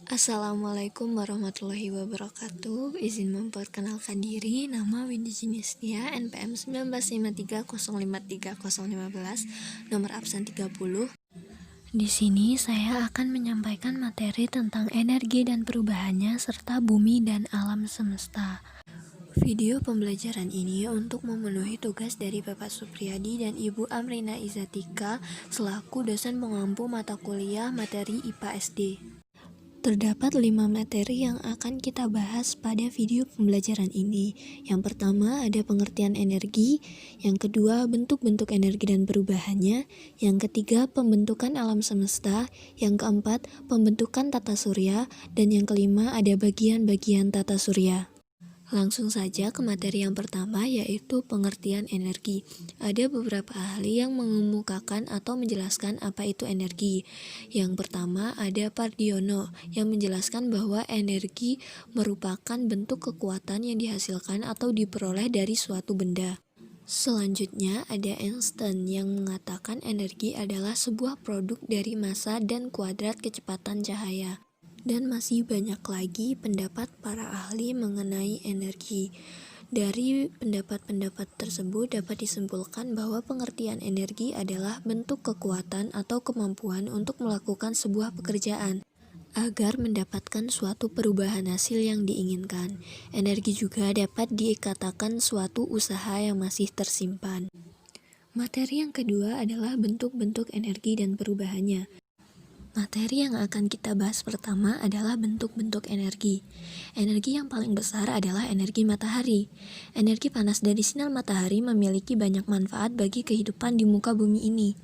Assalamualaikum warahmatullahi wabarakatuh. Izin memperkenalkan diri, nama Windy Jinistia, NPM 1953053015, nomor absen 30. Di sini saya akan menyampaikan materi tentang energi dan perubahannya serta bumi dan alam semesta. Video pembelajaran ini untuk memenuhi tugas dari Bapak Supriyadi dan Ibu Amrina Izatika selaku dosen pengampu mata kuliah materi IPA SD. Terdapat 5 materi yang akan kita bahas pada video pembelajaran ini. Yang pertama ada pengertian energi, yang kedua bentuk-bentuk energi dan perubahannya, yang ketiga pembentukan alam semesta, yang keempat pembentukan tata surya, dan yang kelima ada bagian-bagian tata surya. Langsung saja ke materi yang pertama, yaitu pengertian energi. Ada beberapa ahli yang mengemukakan atau menjelaskan apa itu energi. Yang pertama ada Pardiono yang menjelaskan bahwa energi merupakan bentuk kekuatan yang dihasilkan atau diperoleh dari suatu benda. Selanjutnya ada Einstein yang mengatakan energi adalah sebuah produk dari massa dan kuadrat kecepatan cahaya. Dan masih banyak lagi pendapat para ahli mengenai energi. Dari pendapat-pendapat tersebut dapat disimpulkan bahwa pengertian energi adalah bentuk kekuatan atau kemampuan untuk melakukan sebuah pekerjaan agar mendapatkan suatu perubahan hasil yang diinginkan. Energi juga dapat dikatakan suatu usaha yang masih tersimpan. Materi yang kedua adalah bentuk-bentuk energi dan perubahannya. Materi yang akan kita bahas pertama adalah bentuk-bentuk energi. Energi yang paling besar adalah energi matahari. Energi panas dari sinar matahari memiliki banyak manfaat bagi kehidupan di muka bumi ini.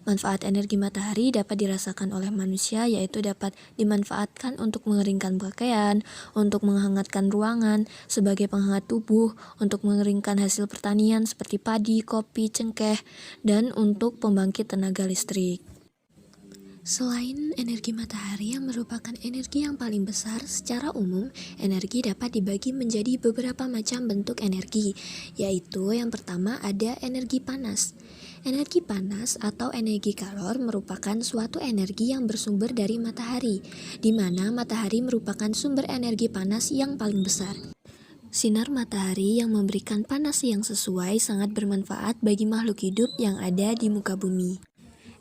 Manfaat energi matahari dapat dirasakan oleh manusia, yaitu dapat dimanfaatkan untuk mengeringkan pakaian, untuk menghangatkan ruangan, sebagai penghangat tubuh, untuk mengeringkan hasil pertanian seperti padi, kopi, cengkeh, dan untuk pembangkit tenaga listrik. Selain energi matahari yang merupakan energi yang paling besar, secara umum energi dapat dibagi menjadi beberapa macam bentuk energi, yaitu yang pertama ada energi panas. Energi panas atau energi kalor merupakan suatu energi yang bersumber dari matahari, di mana matahari merupakan sumber energi panas yang paling besar. Sinar matahari yang memberikan panas yang sesuai sangat bermanfaat bagi makhluk hidup yang ada di muka bumi.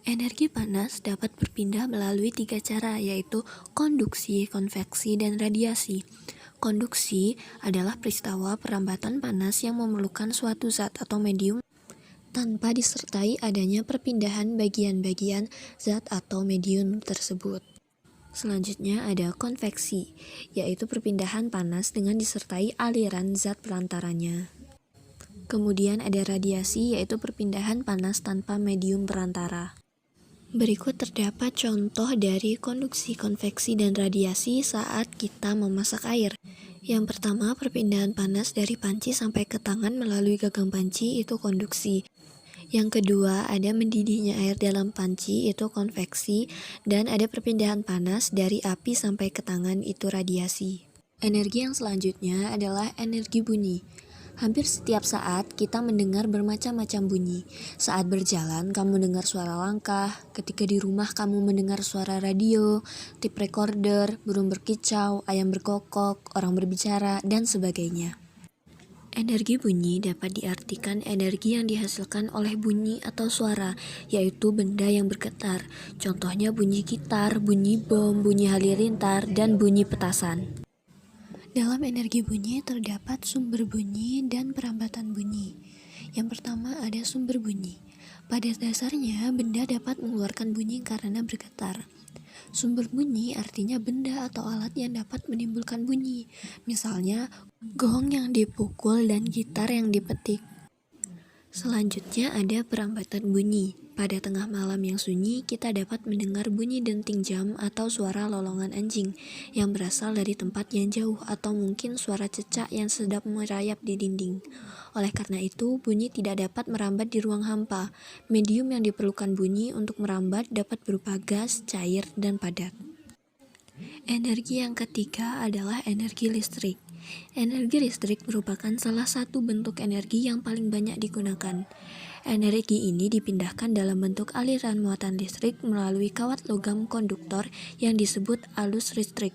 Energi panas dapat berpindah melalui 3 cara, yaitu konduksi, konveksi, dan radiasi. Konduksi adalah peristiwa perambatan panas yang memerlukan suatu zat atau medium tanpa disertai adanya perpindahan bagian-bagian zat atau medium tersebut. Selanjutnya ada konveksi, yaitu perpindahan panas dengan disertai aliran zat perantaranya. Kemudian ada radiasi, yaitu perpindahan panas tanpa medium perantara. Berikut terdapat contoh dari konduksi, konveksi, dan radiasi saat kita memasak air. Yang pertama, perpindahan panas dari panci sampai ke tangan melalui gagang panci, itu konduksi. Yang kedua, ada mendidihnya air dalam panci, itu konveksi, dan ada perpindahan panas dari api sampai ke tangan, itu radiasi. Energi yang selanjutnya adalah energi bunyi. Hampir setiap saat kita mendengar bermacam-macam bunyi. Saat berjalan kamu dengar suara langkah, ketika di rumah kamu mendengar suara radio, tape recorder, burung berkicau, ayam berkokok, orang berbicara, dan sebagainya. Energi bunyi dapat diartikan energi yang dihasilkan oleh bunyi atau suara, yaitu benda yang bergetar. Contohnya bunyi gitar, bunyi bom, bunyi halilintar, dan bunyi petasan. Dalam energi bunyi terdapat sumber bunyi dan perambatan bunyi. Yang pertama ada sumber bunyi. Pada dasarnya benda dapat mengeluarkan bunyi karena bergetar. Sumber bunyi artinya benda atau alat yang dapat menimbulkan bunyi. Misalnya gong yang dipukul dan gitar yang dipetik. Selanjutnya ada perambatan bunyi. Pada tengah malam yang sunyi, kita dapat mendengar bunyi denting jam atau suara lolongan anjing yang berasal dari tempat yang jauh, atau mungkin suara cecak yang sedap merayap di dinding. Oleh karena itu, bunyi tidak dapat merambat di ruang hampa. Medium yang diperlukan bunyi untuk merambat dapat berupa gas, cair, dan padat. Energi yang ketiga adalah energi listrik. Energi listrik merupakan salah satu bentuk energi yang paling banyak digunakan. Energi ini dipindahkan dalam bentuk aliran muatan listrik melalui kawat logam konduktor yang disebut arus listrik.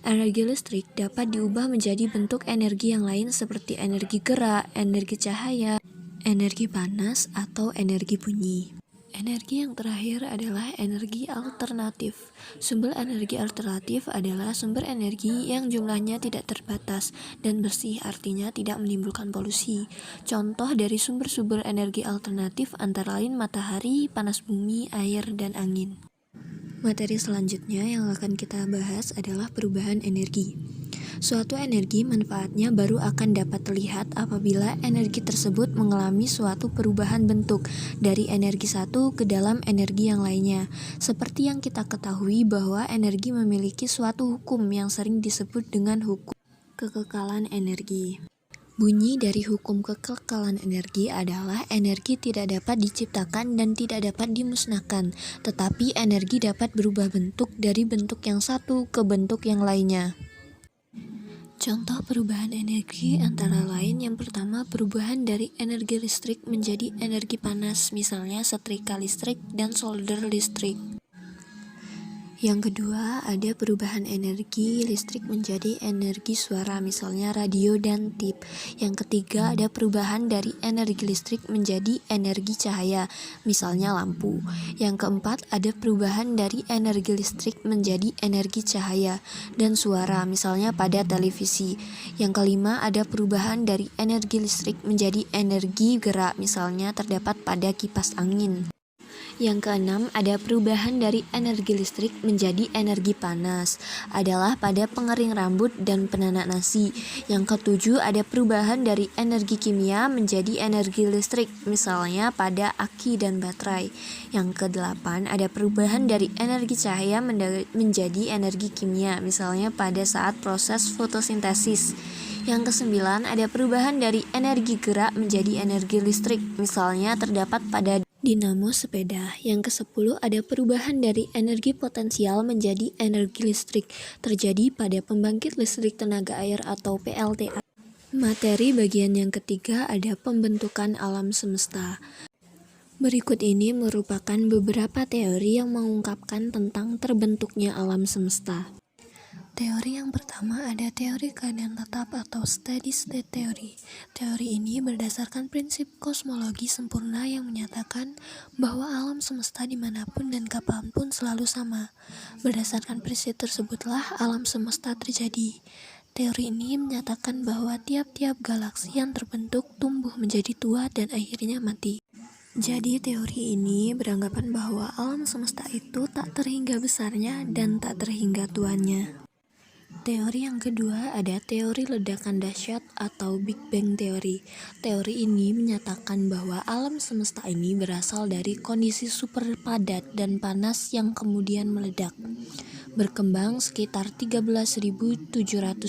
Energi listrik dapat diubah menjadi bentuk energi yang lain seperti energi gerak, energi cahaya, energi panas, atau energi bunyi. Energi yang terakhir adalah energi alternatif. Sumber energi alternatif adalah sumber energi yang jumlahnya tidak terbatas dan bersih, artinya tidak menimbulkan polusi. Contoh dari sumber-sumber energi alternatif antara lain matahari, panas bumi, air, dan angin. Materi selanjutnya yang akan kita bahas adalah perubahan energi. Suatu energi manfaatnya baru akan dapat terlihat apabila energi tersebut mengalami suatu perubahan bentuk dari energi satu ke dalam energi yang lainnya. Seperti yang kita ketahui bahwa energi memiliki suatu hukum yang sering disebut dengan hukum kekekalan energi. Bunyi dari hukum kekekalan energi adalah energi tidak dapat diciptakan dan tidak dapat dimusnahkan, tetapi energi dapat berubah bentuk dari bentuk yang satu ke bentuk yang lainnya. Contoh perubahan energi antara lain yang pertama perubahan dari energi listrik menjadi energi panas, misalnya setrika listrik dan solder listrik. Yang kedua, ada perubahan energi listrik menjadi energi suara, misalnya radio dan tip. Yang ketiga, ada perubahan dari energi listrik menjadi energi cahaya, misalnya lampu. Yang keempat, ada perubahan dari energi listrik menjadi energi cahaya dan suara, misalnya pada televisi. Yang kelima, ada perubahan dari energi listrik menjadi energi gerak, misalnya terdapat pada kipas angin. Yang keenam, ada perubahan dari energi listrik menjadi energi panas, adalah pada pengering rambut dan penanak nasi. Yang ketujuh, ada perubahan dari energi kimia menjadi energi listrik, misalnya pada aki dan baterai. Yang kedelapan, ada perubahan dari energi cahaya menjadi energi kimia, misalnya pada saat proses fotosintesis. Yang kesembilan, ada perubahan dari energi gerak menjadi energi listrik, misalnya terdapat pada dinamo sepeda. Yang ke-10 ada perubahan dari energi potensial menjadi energi listrik, terjadi pada pembangkit listrik tenaga air atau PLTA. Materi bagian yang ketiga ada pembentukan alam semesta. Berikut ini merupakan beberapa teori yang mengungkapkan tentang terbentuknya alam semesta. Teori yang pertama ada teori keadaan tetap atau steady state theory. Teori ini berdasarkan prinsip kosmologi sempurna yang menyatakan bahwa alam semesta dimanapun dan kapanpun selalu sama. Berdasarkan prinsip tersebutlah alam semesta terjadi. Teori ini menyatakan bahwa tiap-tiap galaksi yang terbentuk tumbuh menjadi tua dan akhirnya mati. Jadi teori ini beranggapan bahwa alam semesta itu tak terhingga besarnya dan tak terhingga tuanya. Teori yang kedua ada teori ledakan dahsyat atau Big Bang Theory. Teori ini menyatakan bahwa alam semesta ini berasal dari kondisi super padat dan panas yang kemudian meledak. Berkembang sekitar 13.700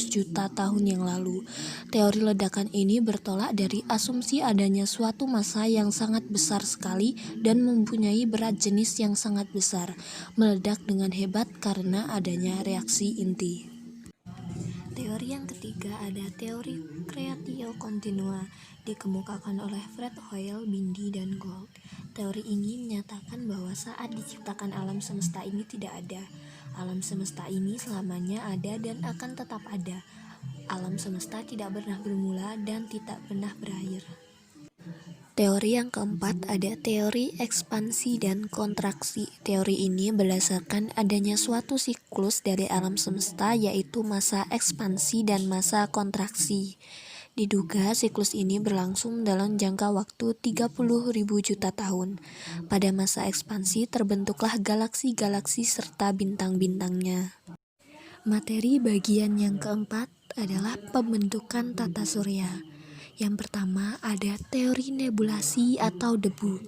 juta tahun yang lalu. Teori ledakan ini bertolak dari asumsi adanya suatu massa yang sangat besar sekali dan mempunyai berat jenis yang sangat besar, meledak dengan hebat karena adanya reaksi inti. Teori yang ketiga ada teori creatio continua, dikemukakan oleh Fred Hoyle, Bindi, dan Gould. Teori ini menyatakan bahwa saat diciptakan alam semesta ini tidak ada. Alam semesta ini selamanya ada dan akan tetap ada. Alam semesta tidak pernah bermula dan tidak pernah berakhir. Teori yang keempat ada teori ekspansi dan kontraksi. Teori ini berdasarkan adanya suatu siklus dari alam semesta yaitu masa ekspansi dan masa kontraksi. Diduga siklus ini berlangsung dalam jangka waktu 30.000 juta tahun. Pada masa ekspansi terbentuklah galaksi-galaksi serta bintang-bintangnya. Materi bagian yang keempat adalah pembentukan tata surya. Yang pertama ada teori nebulasi atau debu.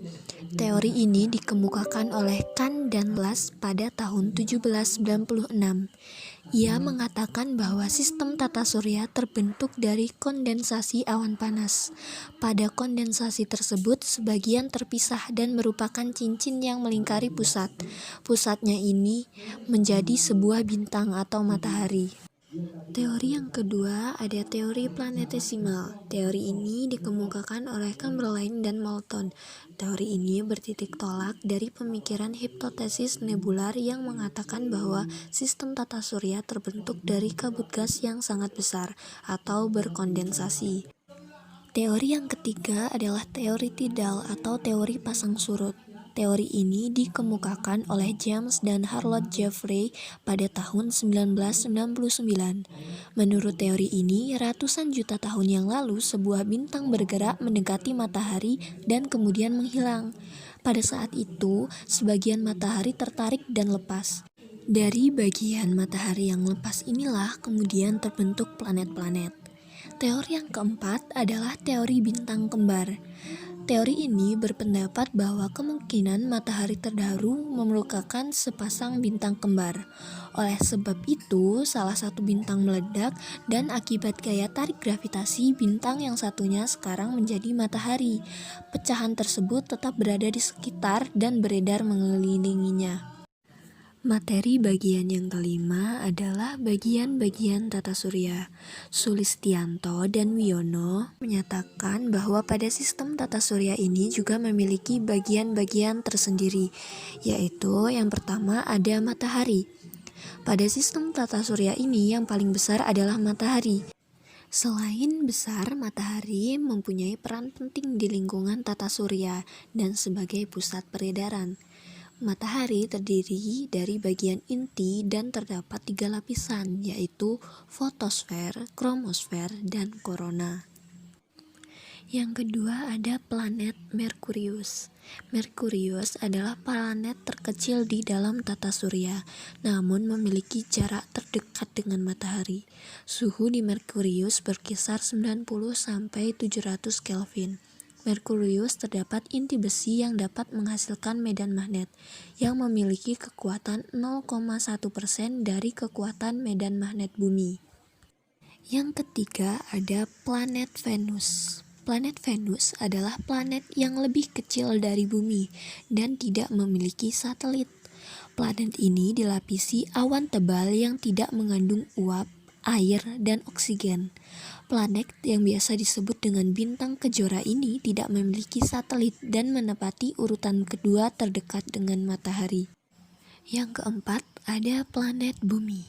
Teori ini dikemukakan oleh Kahn dan Lasch pada tahun 1796. Ia mengatakan bahwa sistem tata surya terbentuk dari kondensasi awan panas. Pada kondensasi tersebut sebagian terpisah dan merupakan cincin yang melingkari pusat. Pusatnya ini menjadi sebuah bintang atau matahari. Teori yang kedua ada teori planetesimal. Teori ini dikemukakan oleh Chamberlain dan Moulton. Teori ini bertitik tolak dari pemikiran hipotesis nebular yang mengatakan bahwa sistem tata surya terbentuk dari kabut gas yang sangat besar atau berkondensasi. Teori yang ketiga adalah teori tidal atau teori pasang surut. Teori ini dikemukakan oleh James dan Harold Jeffrey pada tahun 1999. Menurut teori ini, ratusan juta tahun yang lalu sebuah bintang bergerak mendekati matahari dan kemudian menghilang. Pada saat itu, sebagian matahari tertarik dan lepas. Dari bagian matahari yang lepas inilah kemudian terbentuk planet-planet. Teori yang keempat adalah teori bintang kembar. Teori ini berpendapat bahwa kemungkinan matahari terdahulu merupakan sepasang bintang kembar. Oleh sebab itu, salah satu bintang meledak dan akibat gaya tarik gravitasi bintang yang satunya sekarang menjadi matahari. Pecahan tersebut tetap berada di sekitar dan beredar mengelilinginya. Materi bagian yang kelima adalah bagian-bagian tata surya. Sulistianto dan Wiono menyatakan bahwa pada sistem tata surya ini juga memiliki bagian-bagian tersendiri, yaitu yang pertama ada matahari. Pada sistem tata surya ini yang paling besar adalah matahari. Selain besar, matahari mempunyai peran penting di lingkungan tata surya dan sebagai pusat peredaran. Matahari terdiri dari bagian inti dan terdapat 3 lapisan, yaitu fotosfer, kromosfer, dan korona. Yang kedua ada planet Merkurius. Merkurius adalah planet terkecil di dalam tata surya, namun memiliki jarak terdekat dengan matahari. Suhu di Merkurius berkisar 90-700 Kelvin. Merkurius terdapat inti besi yang dapat menghasilkan medan magnet yang memiliki kekuatan 0,1% dari kekuatan medan magnet bumi. Yang ketiga ada planet Venus. Planet Venus adalah planet yang lebih kecil dari bumi dan tidak memiliki satelit. Planet ini dilapisi awan tebal yang tidak mengandung uap, air, dan oksigen. Planet yang biasa disebut dengan bintang kejora ini tidak memiliki satelit dan menempati urutan kedua terdekat dengan matahari. Yang keempat ada planet Bumi.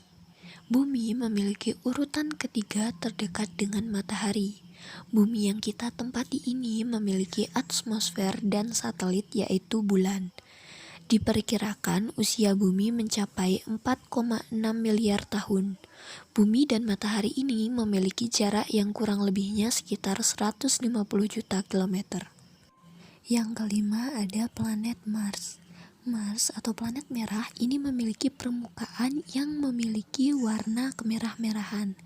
Bumi memiliki urutan ketiga terdekat dengan matahari. Bumi yang kita tempati ini memiliki atmosfer dan satelit yaitu bulan. Diperkirakan usia bumi mencapai 4,6 miliar tahun. Bumi dan matahari ini memiliki jarak yang kurang lebihnya sekitar 150 juta kilometer. Yang kelima ada planet Mars. Mars atau planet merah ini memiliki permukaan yang memiliki warna kemerah-merahan.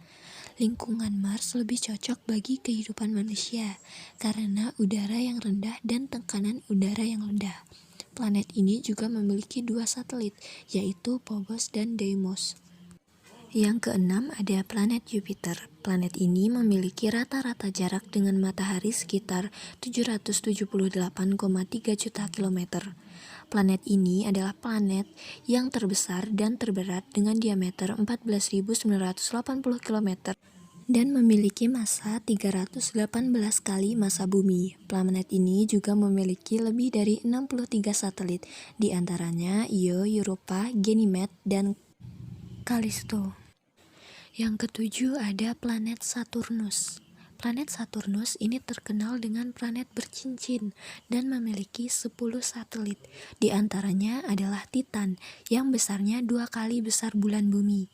Lingkungan Mars lebih cocok bagi kehidupan manusia karena udara yang rendah dan tekanan udara yang rendah. Planet ini juga memiliki 2 satelit, yaitu Phobos dan Deimos. Yang keenam ada planet Jupiter. Planet ini memiliki rata-rata jarak dengan matahari sekitar 778,3 juta kilometer. Planet ini adalah planet yang terbesar dan terberat dengan diameter 14.980 km dan memiliki massa 318 kali massa bumi. Planet ini juga memiliki lebih dari 63 satelit, di antaranya Io, Europa, Ganymede, dan Callisto. Yang ketujuh ada planet Saturnus. Planet Saturnus ini terkenal dengan planet bercincin dan memiliki 10 satelit. Di antaranya adalah Titan yang besarnya 2 kali besar bulan bumi.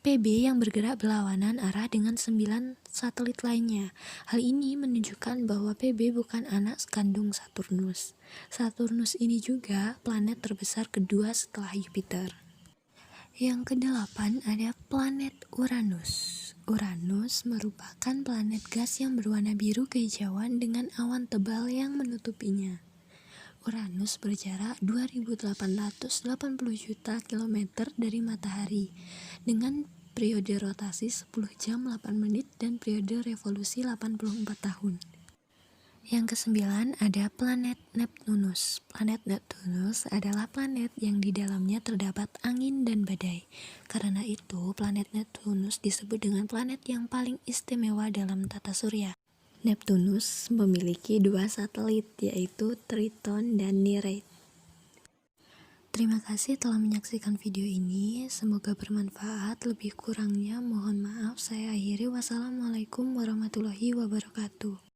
PB yang bergerak berlawanan arah dengan 9 satelit lainnya. Hal ini menunjukkan bahwa PB bukan anak kandung Saturnus. Saturnus ini juga planet terbesar kedua setelah Jupiter. Yang kedelapan ada planet Uranus. Uranus merupakan planet gas yang berwarna biru kehijauan dengan awan tebal yang menutupinya. Uranus berjarak 2.880 juta kilometer dari matahari dengan periode rotasi 10 jam 8 menit dan periode revolusi 84 tahun. Yang kesembilan ada planet Neptunus. Planet Neptunus adalah planet yang di dalamnya terdapat angin dan badai. Karena itu, planet Neptunus disebut dengan planet yang paling istimewa dalam tata surya. Neptunus memiliki 2 satelit, yaitu Triton dan Nereid. Terima kasih telah menyaksikan video ini. Semoga bermanfaat. Lebih kurangnya mohon maaf. Saya akhiri. Wassalamualaikum warahmatullahi wabarakatuh.